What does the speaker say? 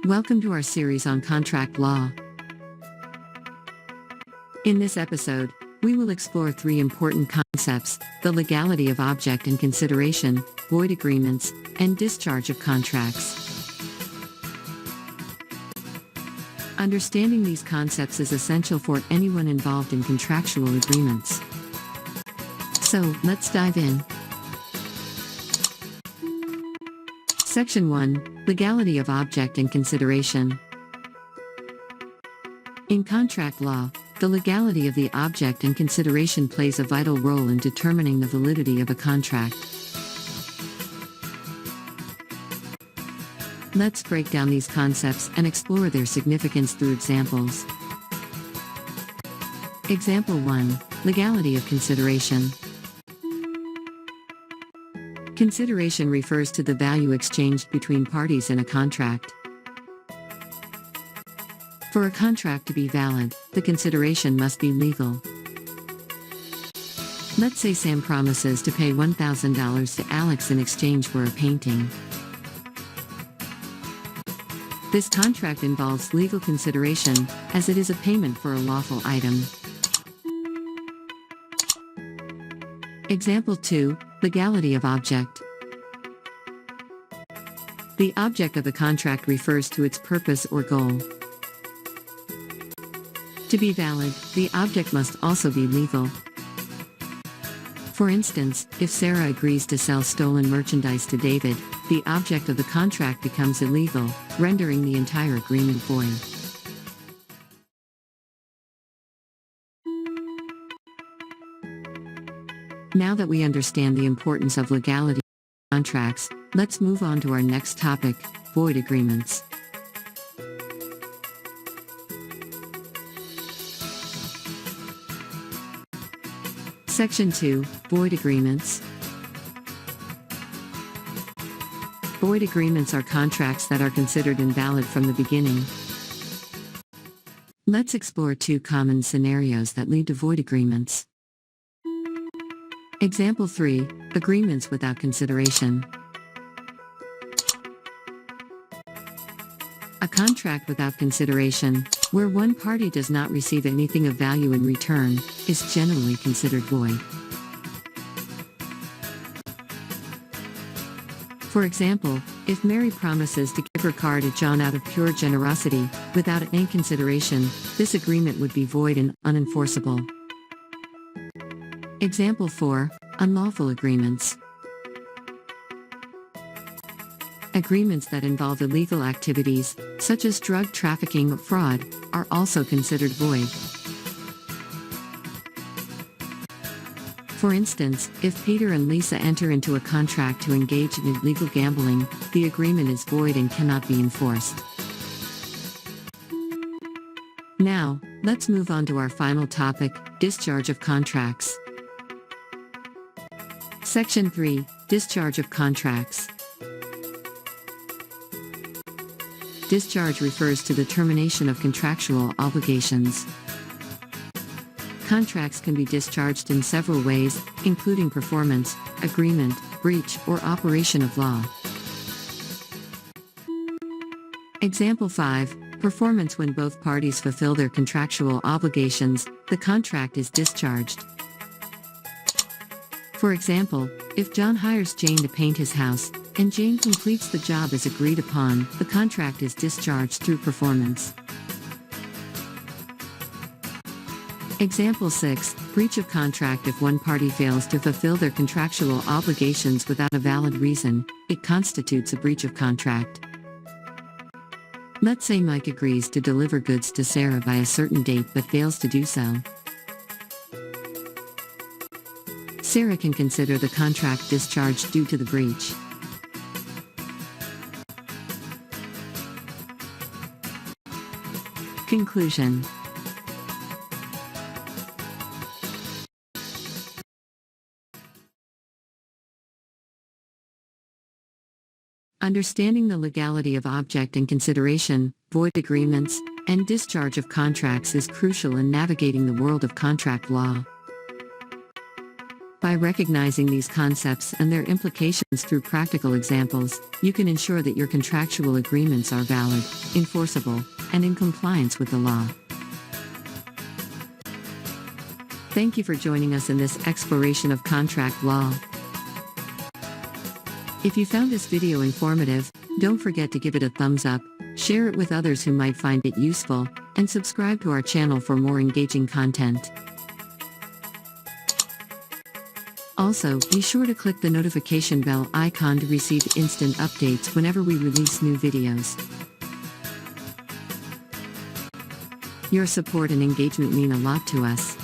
Welcome to our series on contract law. In this episode, we will explore three important concepts: the legality of object and consideration, void agreements, and discharge of contracts. Understanding these concepts is essential for anyone involved in contractual agreements. So, let's dive in. Section 1. Legality of object and consideration. In contract law, the legality of the object and consideration plays a vital role in determining the validity of a contract. Let's break down these concepts and explore their significance through examples. Example 1. Legality of consideration. Consideration refers to the value exchanged between parties in a contract. For a contract to be valid, the consideration must be legal. Let's say Sam promises to pay $1,000 to Alex in exchange for a painting. This contract involves legal consideration, as it is a payment for a lawful item. Example 2. Legality of object. The object of a contract refers to its purpose or goal. To be valid, the object must also be legal. For instance, if Sarah agrees to sell stolen merchandise to David, the object of the contract becomes illegal, rendering the entire agreement void. Now that we understand the importance of legality in contracts, let's move on to our next topic: void agreements. Section 2. Void agreements. Void agreements are contracts that are considered invalid from the beginning. Let's explore two common scenarios that lead to void agreements. Example 3. Agreements without consideration. A contract without consideration, where one party does not receive anything of value in return, is generally considered void. For example, if Mary promises to give her car to John out of pure generosity, without any consideration, this agreement would be void and unenforceable. Example 4. Unlawful agreements. Agreements that involve illegal activities, such as drug trafficking or fraud, are also considered void. For instance, if Peter and Lisa enter into a contract to engage in illegal gambling, the agreement is void and cannot be enforced. Now, let's move on to our final topic: discharge of contracts. Section 3. Discharge of contracts. Discharge refers to the termination of contractual obligations. Contracts can be discharged in several ways, including performance, agreement, breach, or operation of law. Example 5. Performance: when both parties fulfill their contractual obligations, the contract is discharged. For example, if John hires Jane to paint his house, and Jane completes the job as agreed upon, the contract is discharged through performance. Example 6. Breach of contract: if one party fails to fulfill their contractual obligations without a valid reason, it constitutes a breach of contract. Let's say Mike agrees to deliver goods to Sarah by a certain date but fails to do so. Sarah can consider the contract discharged due to the breach. Conclusion. Understanding the legality of object and consideration, void agreements, and discharge of contracts is crucial in navigating the world of contract law. By recognizing these concepts and their implications through practical examples, you can ensure that your contractual agreements are valid, enforceable, and in compliance with the law. Thank you for joining us in this exploration of contract law. If you found this video informative, don't forget to give it a thumbs up, share it with others who might find it useful, and subscribe to our channel for more engaging content. Also, be sure to click the notification bell icon to receive instant updates whenever we release new videos. Your support and engagement mean a lot to us.